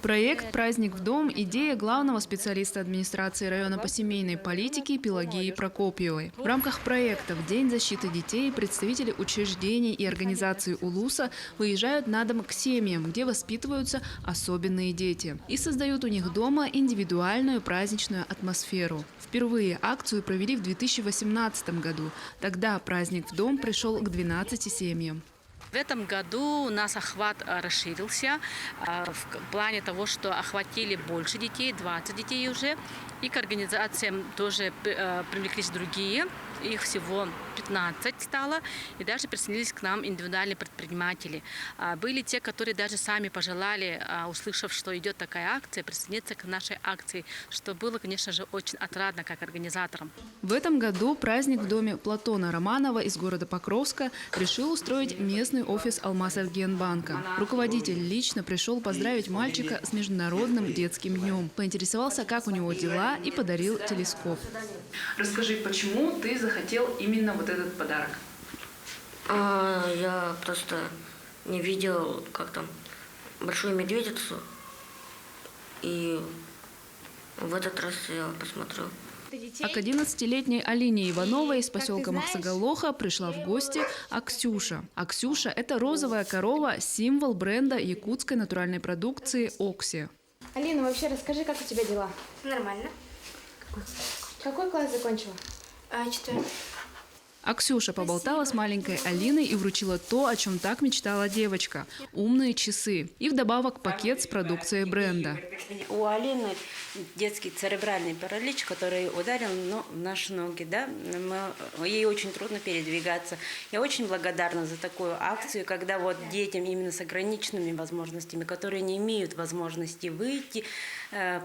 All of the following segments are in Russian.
Проект «Праздник в дом» – идея главного специалиста администрации района по семейной политике Пелагеи Прокопьевой. В рамках проекта в День защиты детей представители учреждений и организаций Улуса выезжают на дом к семьям, где воспитываются особенные дети, и создают у них дома индивидуальную праздничную атмосферу. Впервые акцию провели в 2018 году. Тогда «Праздник в дом» пришел к 12 семьям. В этом году у нас охват расширился в плане того, что охватили больше детей, 20 детей уже. И к организациям тоже привлеклись другие, их всего 15 стало. И даже присоединились к нам индивидуальные предприниматели. Были те, которые даже сами пожелали, услышав, что идет такая акция, присоединиться к нашей акции, что было, конечно же, очень отрадно как организаторам. В этом году праздник в доме Платона Романова из города Покровска решил устроить местный офис Алмаз-Эргенбанка. Руководитель лично пришел поздравить мальчика с Международным детским днем. Поинтересовался, как у него дела, и подарил телескоп. Расскажи, почему ты захотел именно вот этот подарок? Я просто не видел, как там, большую медведицу. И в этот раз я посмотрю. А к 11-летней Алине Ивановой из поселка Махсагалоха пришла в гости Аксюша. Аксюша – это розовая корова, символ бренда якутской натуральной продукции «Окси». Алина, вообще расскажи, как у тебя дела? Нормально. Какой класс закончила? 4. Аксюша поболтала с маленькой Алиной и вручила то, о чем так мечтала девочка – умные часы. И вдобавок пакет с продукцией бренда. У Алины детский церебральный паралич, который ударил в наши ноги. Да? Ей очень трудно передвигаться. Я очень благодарна за такую акцию, когда вот детям именно с ограниченными возможностями, которые не имеют возможности выйти,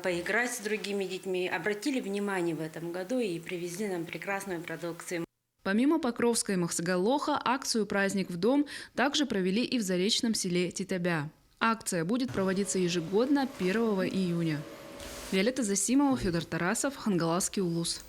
поиграть с другими детьми, обратили внимание в этом году и привезли нам прекрасную продукцию. Помимо Покровска и Махсагалоха, акцию «Праздник в дом» также провели и в заречном селе Титабя. Акция будет проводиться ежегодно 1 июня. Виолетта Засимова, Федор Тарасов, Хангаласский улус.